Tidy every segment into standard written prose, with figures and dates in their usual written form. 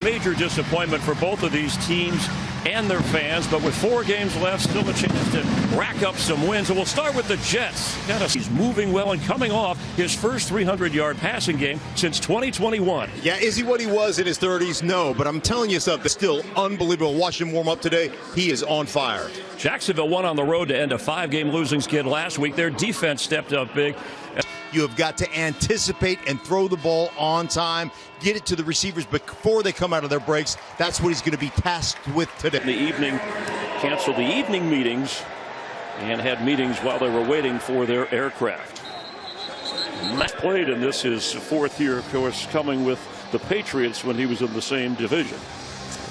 Major disappointment for both of these teams and their fans, but with 4 games left, still a chance to rack up some wins. And we'll start with the Jets. He's moving well and coming off his first 300-yard passing game since 2021. Yeah, is he what he was in his 30s? No, but I'm telling you something, still unbelievable. Watching him warm up today, he is on fire. Jacksonville won on the road to end a 5-game losing skid last week. Their defense stepped up big. You have got to anticipate and throw the ball on time, get it to the receivers before they come out of their breaks. That's what he's going to be tasked with today. In the evening, canceled the evening meetings and had meetings while they were waiting for their aircraft. Matt played in this his 4th year, of course, coming with the Patriots when he was in the same division.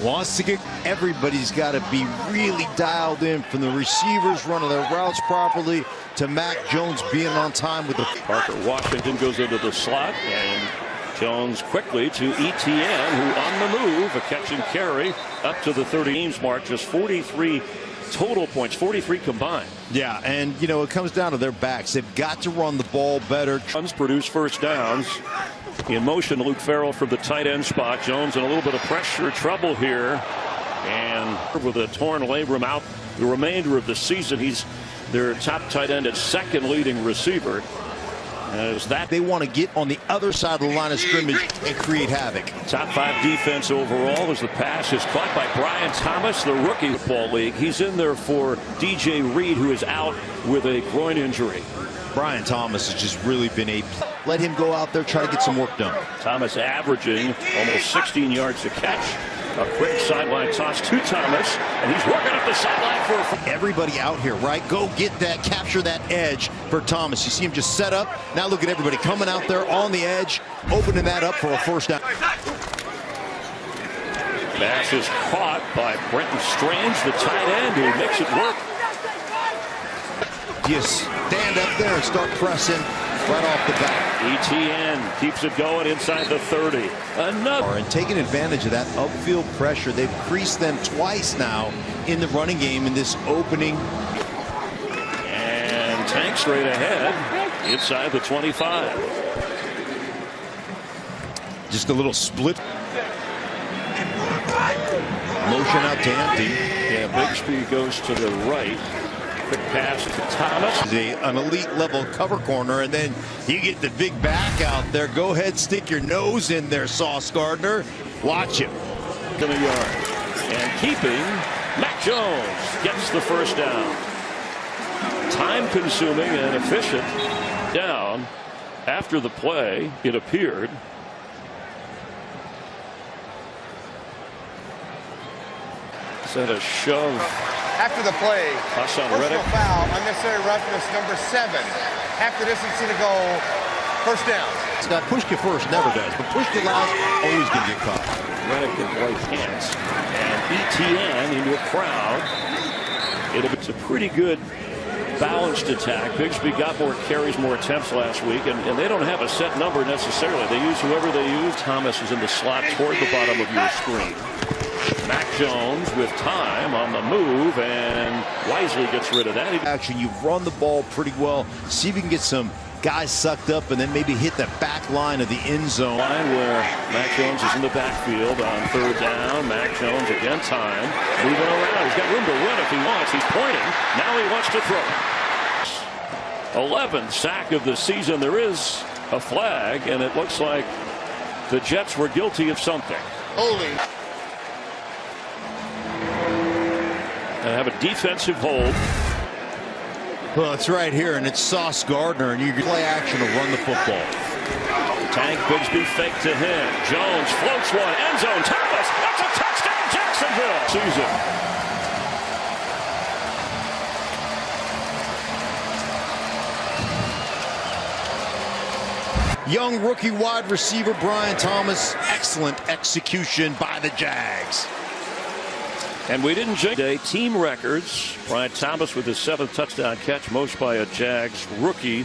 Wants to get everybody's got to be really dialed in, from the receivers running their routes properly to Mac Jones being on time with the Parker Washington goes into the slot, and Jones quickly to ETN, who on the move, a catch and carry up to the 30 games mark. Just 43 total points, 43 combined. Yeah, and you know, it comes down to their backs. They've got to run the ball better. Runs produce first downs. In motion, Luke Farrell from the tight end spot. Jones in a little bit of pressure trouble here, and with a torn labrum out the remainder of the season. He's their top tight end at 2nd leading receiver. As that they want to get on the other side of the line of scrimmage and create havoc. Top 5 defense overall as the pass is caught by Brian Thomas, the rookie football league. He's in there for DJ Reed, who is out with a groin injury. Brian Thomas has just really been a let him go out there, try to get some work done. Thomas averaging almost 16 yards to catch. A quick sideline toss to Thomas, and he's working up the sideline for everybody out here, right? Go get that, capture that edge for Thomas. You see him just set up. Now look at everybody coming out there on the edge, opening that up for a first down. Pass is caught by Brenton Strange, the tight end, who makes it work. Just stand up there and start pressing right off the bat. ETN keeps it going inside the 30. Another. And taking advantage of that upfield pressure. They've creased them twice now in the running game in this opening. And Tank straight ahead inside the 25. Just a little split. Motion out to empty. Yeah, Bigsby goes to the right. Quick pass to Thomas. An elite level cover corner, and then you get the big back out there. Go ahead, stick your nose in there, Sauce Gardner. Watch him. To the yard. And keeping, Mac Jones gets the first down. Time consuming and efficient down after the play, it appeared. Set a shove. After the play, personal foul, unnecessary roughness, number 7. After this, it's going to go first down. Scott, push you first never does, but push you last, always going to get caught. Reddick in right hands. And ETN into a crowd. It's a pretty good balanced attack. Bigsby got more carries, more attempts last week, and they don't have a set number necessarily. They use whoever they use. Thomas is in the slot toward the bottom of your screen. Mac Jones with time on the move, and wisely gets rid of that. Action, you've run the ball pretty well. See if you can get some guys sucked up and then maybe hit the back line of the end zone. Line where Mac Jones is in the backfield on 3rd down. Mac Jones again, time. Moving around. He's got room to run if he wants. He's pointing. Now he wants to throw. 11th sack of the season. There is a flag, and it looks like the Jets were guilty of something. Holding. They have a defensive hold. Well, it's right here, and it's Sauce Gardner, and you can play action to run the football. Tank Bigsby fake to him. Jones floats one, end zone. Thomas, that's a touchdown, Jacksonville. Season. Young rookie wide receiver Brian Thomas. Excellent execution by the Jags. And we didn't jinx today. Team records. Brian Thomas with his 7th touchdown catch, most by a Jags rookie.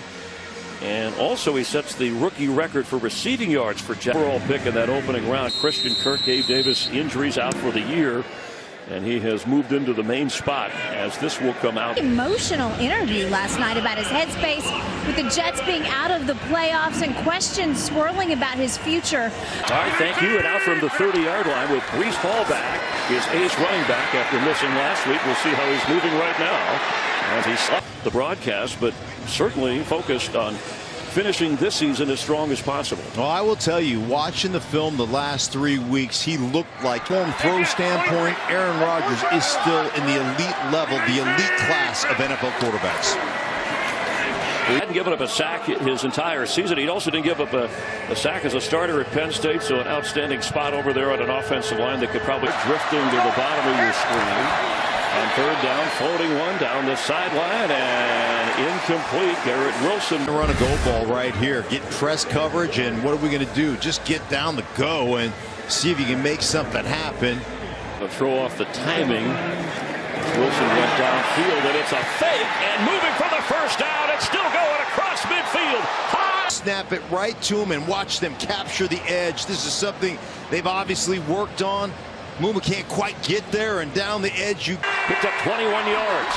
And also he sets the rookie record for receiving yards for Jags. Overall pick in that opening round. Christian Kirk, Gabe Davis, injuries out for the year. And he has moved into the main spot as this will come out. Emotional interview last night about his headspace with the Jets being out of the playoffs and questions swirling about his future. All right, thank you. And out from the 30-yard line with Breece Hall back, his ace running back after missing last week. We'll see how he's moving right now as he stopped the broadcast, but certainly focused on finishing this season as strong as possible. Well, I will tell you, watching the film the last 3 weeks, he looked like, from a throw standpoint, Aaron Rodgers is still in the elite level, the elite class of NFL quarterbacks. He hadn't given up a sack his entire season. He also didn't give up a sack as a starter at Penn State, so an outstanding spot over there on an offensive line that could probably drifting to the bottom of your screen. On third down, floating one down the sideline and incomplete. Garrett Wilson. Run a go ball right here. Get press coverage, and what are we going to do? Just get down the go and see if you can make something happen. Throw off the timing. Wilson went downfield, and it's a fake, and moving for the first down. It's still going across midfield. High. Snap it right to him and watch them capture the edge. This is something they've obviously worked on. Muma can't quite get there, and down the edge you picked up 21 yards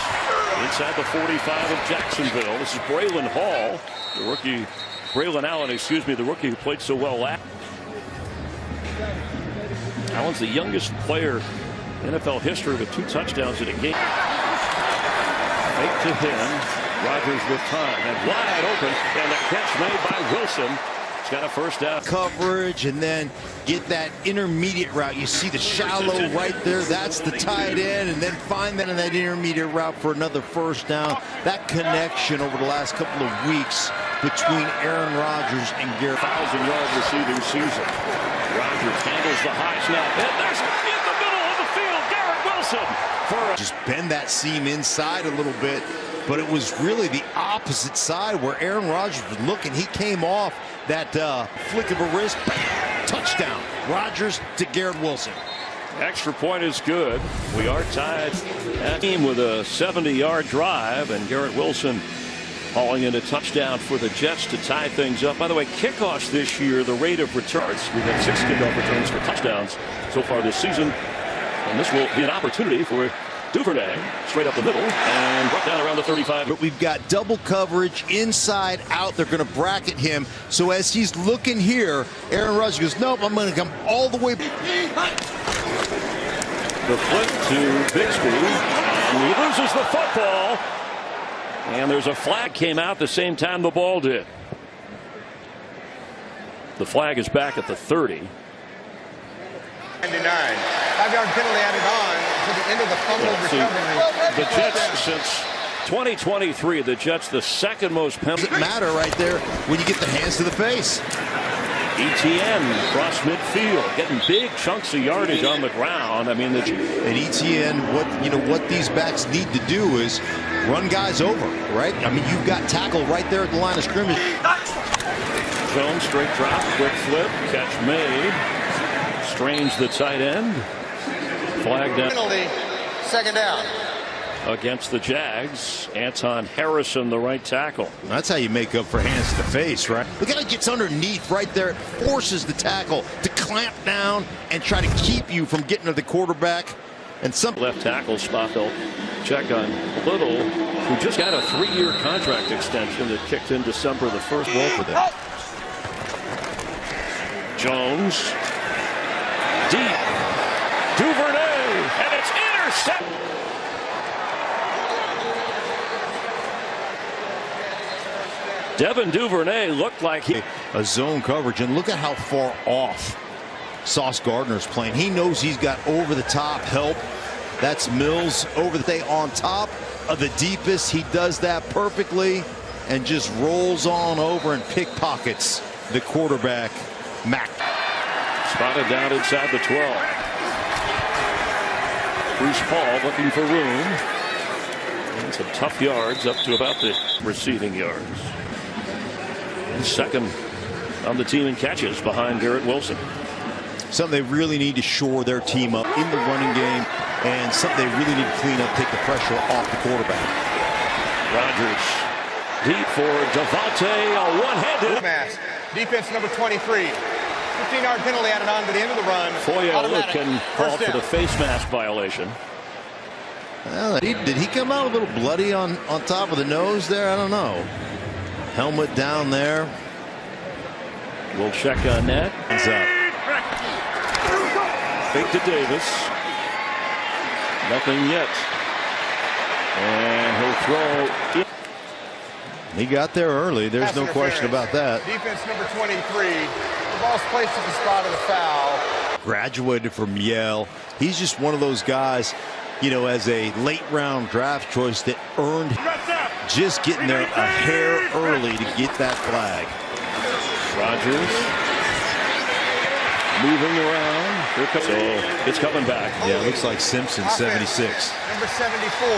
inside the 45 of Jacksonville. This is Braylon Hall, the rookie, Braylon Allen, excuse me, the rookie who played so well last. Allen's the youngest player in NFL history with 2 touchdowns in a game. Fake to him, Rodgers with time and wide open, and a catch made by Wilson. Got a first down. Coverage and then get that intermediate route. You see the shallow right there. That's the tight end, and then find that in that intermediate route for another first down. That connection over the last couple of weeks between Aaron Rodgers and Garrett. 1,000-yard receiving season. Rodgers handles the high snap, and there's in the middle of the field Garrett Wilson for just bend that seam inside a little bit, but it was really the opposite side where Aaron Rodgers was looking. He came off that flick of a wrist, touchdown. Rodgers to Garrett Wilson. Extra point is good. We are tied at team with a 70-yard drive, and Garrett Wilson hauling in a touchdown for the Jets to tie things up. By the way, kickoffs this year, the rate of returns. We've had 6 kickoff returns for touchdowns so far this season, and this will be an opportunity for Duvernay straight up the middle and brought down around the 35. But we've got double coverage inside out. They're going to bracket him. So as he's looking here, Aaron Rodgers goes, nope, I'm going to come all the way. The flip to Bixby, and he loses the football. And there's a flag came out the same time the ball did. The flag is back at the 30. 99. 5-yard penalty added on to the end of the fumble recovery. The Jets, since 2023, the Jets the second most penalty. Doesn't matter right there when you get the hands to the face. ETN across midfield, getting big chunks of yardage on the ground. I mean, and ETN, what these backs need to do is run guys over, right? I mean, you've got tackle right there at the line of scrimmage. Jones straight drop, quick flip, catch made. Strange, the tight end. Flag down. Penalty, second down. Against the Jags, Anton Harrison, the right tackle. That's how you make up for hands to the face, right? The guy gets underneath right there. It forces the tackle to clamp down and try to keep you from getting to the quarterback. And some left tackle spot, they'll check on Little, who just got a 3-year contract extension that kicked in December the 1st. Ball for them. Jones. Deep. Duvernay. And it's intercepted. Devin Duvernay looked like a zone coverage, and look at how far off Sauce Gardner's playing. He knows he's got over the top help. That's Mills over the day on top of the deepest. He does that perfectly and just rolls on over and pickpockets the quarterback, Mack. Spotted down inside the 12. Bruce Paul looking for room. And some tough yards up to about the receiving yards. And second on the team in catches behind Garrett Wilson. Something they really need to shore their team up in the running game, and something they really need to clean up, take the pressure off the quarterback. Rodgers deep for Devontae, a one-handed Mass. Defense number 23. 15-yard penalty added on to the end of the run. Foyer can call First for down. the face mask violation. Well, did he come out a little bloody on top of the nose there? I don't know. Helmet down there. We'll check on that. Hands up. Fake to Davis. Nothing yet. And he'll throw. He got there early. There's Pass no question interference. about that. Defense number 23. The ball's placed at the spot of the foul. Graduated from Yale. He's just one of those guys, you know, as a late round draft choice that earned just getting there a hair early to get that flag. Rodgers moving around. Here comes, so it's coming back. Yeah, it looks like Simpson, Offense, 76. Number 74.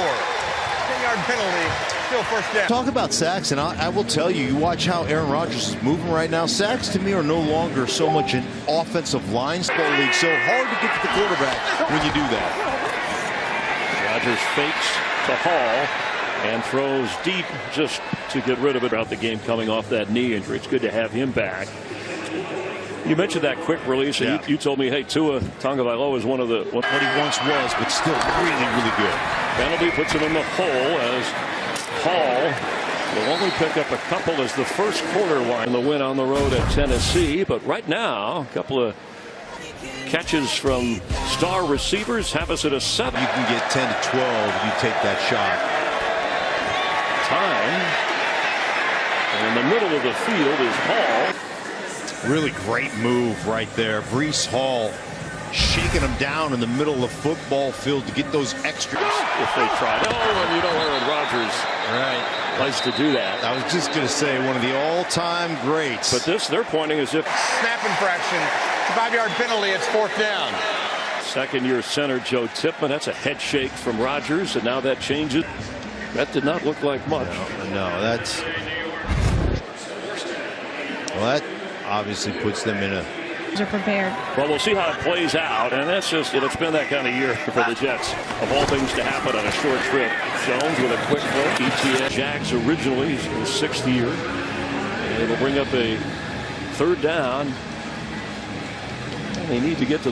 10-yard penalty. Still first down. Talk about sacks, and I will tell you, you watch how Aaron Rodgers is moving right now. Sacks to me are no longer so much an offensive line sport league. So hard to get to the quarterback when you do that. Rodgers fakes to Hall and throws deep just to get rid of it throughout the game coming off that knee injury. It's good to have him back. You mentioned that quick release, and Yeah. you told me, hey, Tua Tagovailoa is one of the What he once was, but still really, really good. penalty puts him in the hole as Hall will only pick up a couple as the first quarter win. The win on the road at Tennessee, but right now a couple of catches from star receivers have us at a 7. You can get 10 to 12 if you take that shot. Time in the middle of the field is Hall. Really great move right there. Breece Hall shaking him down in the middle of the football field to get those extras. If they tried. Oh, and you know Aaron Rodgers Right. likes to do that. I was just going to say one of the all-time greats. But this, they're pointing as if Snap infraction. 5-yard penalty. It's fourth down. second-year center Joe Tippmann. That's a head shake from Rodgers, and now that changes. That did not look like much. No, that's well, that obviously puts them in a. Are prepared. Well, we'll see how it plays out, and that's just, it's been that kind of year for the Jets. Of all things to happen on a short trip. Jones with a quick flip. ETN Jags originally in his 6th year. And it'll bring up a third down. And they need to get to.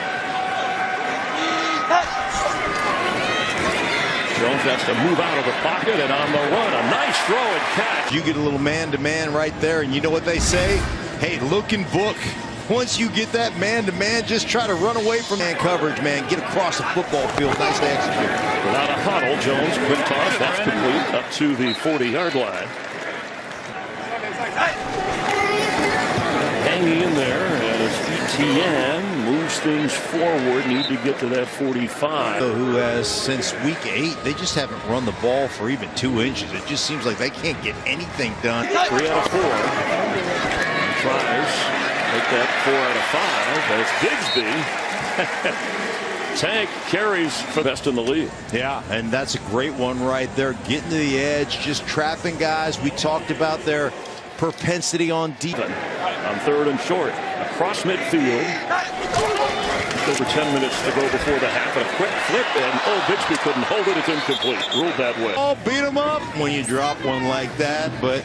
Jones has to move out of the pocket and on the run. A nice throw and catch. You get a little man-to-man right there, and you know what they say? Hey, look and book. Once you get that man-to-man, just try to run away from man coverage, man. Get across the football field. Nicely executed. Without a huddle, Jones, quick toss, that's complete up to the 40-yard line. Hanging in there as ETN moves things forward, need to get to that 45. Who has, since week 8, they just haven't run the ball for even 2 inches. It just seems like they can't get anything done. 3 out of 4. And tries. Make that 4 out of 5 as Bigsby. Tank carries for best in the league. Yeah, and that's a great one right there. Getting to the edge, just trapping guys. We talked about their propensity on deep. On 3rd and short, across midfield. Over 10 minutes to go before the half. A quick flip, and Bigsby couldn't hold it. It's incomplete. Ruled that way. Oh, beat him up when you drop one like that, but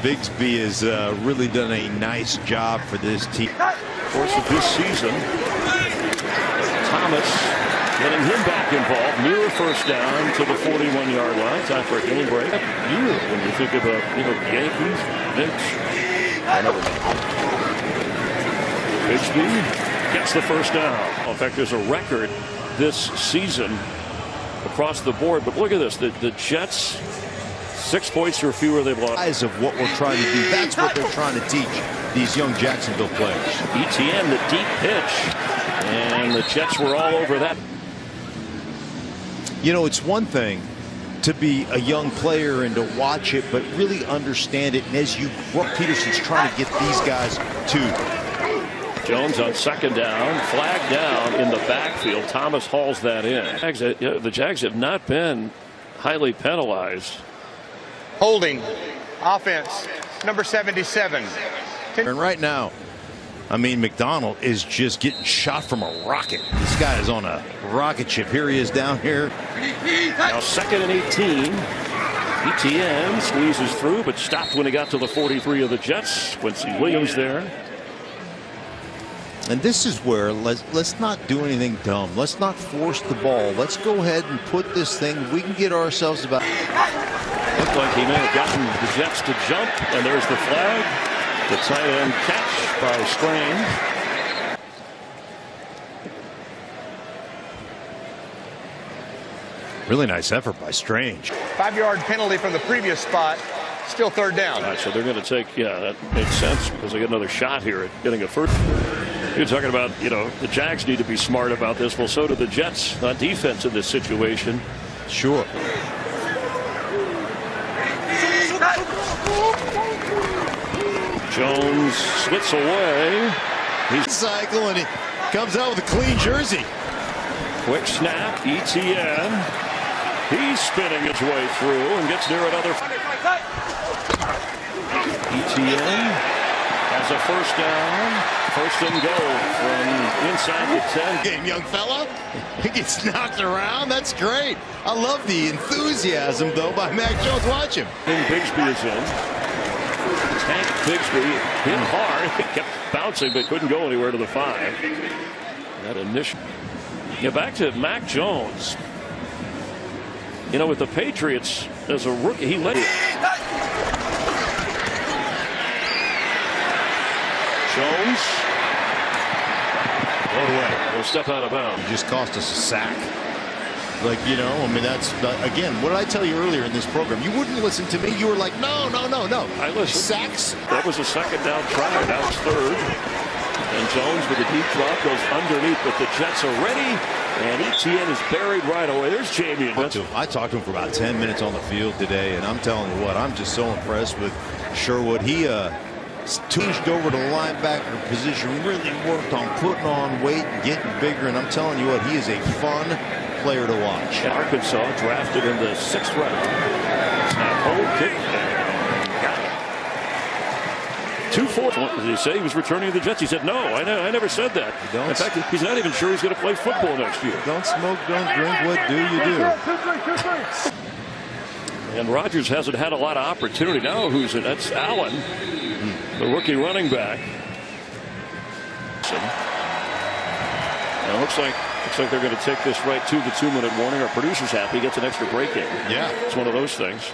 Bigsby has really done a nice job for this team. Course of this season, Thomas getting him back involved near a first down to the 41-yard line. Time for a game break. When you think about Yankees, Knicks, never mind. Bigsby gets the first down. In fact, there's a record this season across the board. But look at this: the Jets. 6 points or fewer they've lost. Eyes of what we're trying to do. That's what they're trying to teach these young Jacksonville players. ETN, the deep pitch, and the Jets were all over that. You know, it's one thing to be a young player and to watch it, but really understand it. And as you, what Peterson's trying to get these guys to. Jones on 2nd down, flag down in the backfield. Thomas hauls that in. The Jags have not been highly penalized. Holding. Offense. Number 77. And right now, I mean, McDonald is just getting shot from a rocket. This guy is on a rocket ship. Here he is down here. Now 2nd and 18. ETN squeezes through, but stopped when he got to the 43 of the Jets. Quincy Williams there. And this is where let's not do anything dumb. Let's not force the ball. Let's go ahead and put this thing. We can get ourselves about. Looked like he may have gotten the Jets to jump, and there's the flag. The tight end catch by Strange. Really nice effort by Strange. 5-yard penalty from the previous spot. Still third down. All right, so they're going to take, yeah, that makes sense because they get another shot here at getting a first. You're talking about, you know, the Jags need to be smart about this. Well, so do the Jets on defense in this situation. Sure. Jones splits away. He's cycling. He comes out with a clean jersey. Quick snap. ETN. He's spinning his way through and gets near another. ETN has a first down. First and goal from inside the 10. Game, young fella. He gets knocked around. That's great. I love the enthusiasm, though, by Mac Jones. Watch him. And Bigsby is in. Tank Bigsby hit hard. He kept bouncing, but couldn't go anywhere to the 5. That initial. Yeah, back to Mac Jones. You know, with the Patriots as a rookie, he led it. Jones. Throw it away. Will step out of bounds. He just cost us a sack. Like, you know, I mean, that's, again, what did I tell you earlier in this program? You wouldn't listen to me. You were like, no. I listened. Sacks. That was a second down try. Now it's third. And Jones with a deep drop goes underneath, but the Jets are ready. And ETN is buried right away. There's Jamie. I talked to him for about 10 minutes on the field today, and I'm telling you what, I'm just so impressed with Sherwood. He changed over to the linebacker position, really worked on putting on weight and getting bigger, and I'm telling you what, he is a fun player to watch. Arkansas drafted in the 6th round. Snap, hold, kick. Got it. 2-4. Did he say he was returning to the Jets? He said, no, I never said that. In fact, he's not even sure he's going to play football next year. Don't smoke, don't drink. What do you do? And Rodgers hasn't had a lot of opportunity. Now who's it? That's Allen, the rookie running back. And it looks like they're going to take this right to the 2-minute warning. Our producer's happy. He gets an extra break in. Yeah. It's one of those things.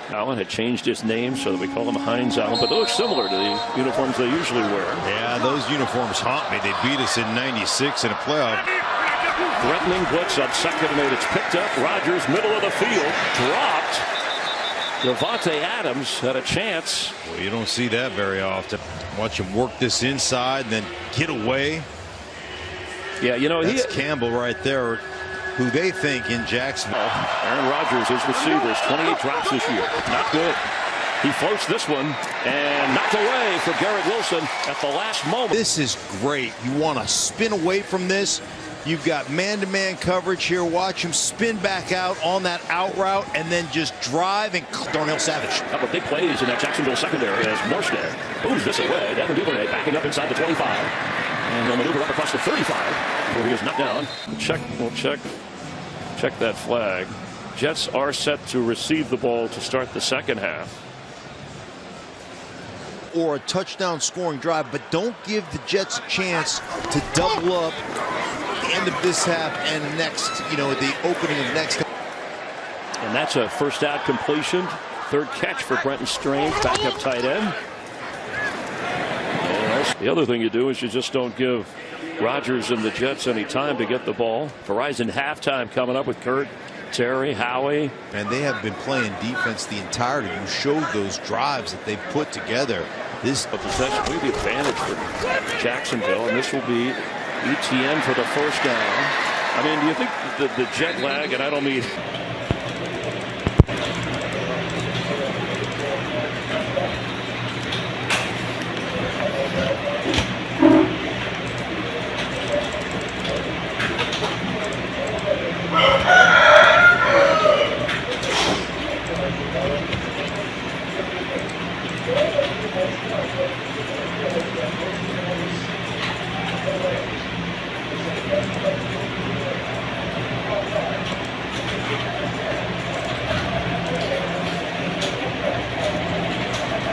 Allen had changed his name so that we call him Heinz Allen, but they look similar to the uniforms they usually wear. Yeah, those uniforms haunt me. They beat us in '96 in a playoff. Threatening blitz on 2nd and 8. It's picked up. Rodgers, middle of the field, dropped. Devontae Adams had a chance. Well, you don't see that very often. Watch him work this inside and then get away. Yeah, you know, that's Campbell right there, who they think in Jacksonville. Aaron Rodgers, his receivers, 28 drops this year. Not good. He floats this one and knocked away for Garrett Wilson at the last moment. This is great. You want to spin away from this. You've got man-to-man coverage here. Watch him spin back out on that out route and then just drive and Darnell Savage. A couple of big plays in that Jacksonville secondary as Morstead moves this away. Devin Duvernay backing up inside the 25. And they'll maneuver up across the 35 before he is knocked down. We'll check that flag. Jets are set to receive the ball to start the second half. Or a touchdown scoring drive, but don't give the Jets a chance to double up at the end of this half and next, you know, the opening of next. And that's a first out completion. Third catch for Brenton Strange, backup tight end. And the other thing you do is you just don't give Rodgers and the Jets any time to get the ball. Verizon halftime coming up with Kurt, Terry, Howie. And they have been playing defense the entirety. You showed those drives that they've put together. This possession will be the advantage for Jacksonville, and this will be ETN for the first down. I mean, do you think the jet lag, and I don't mean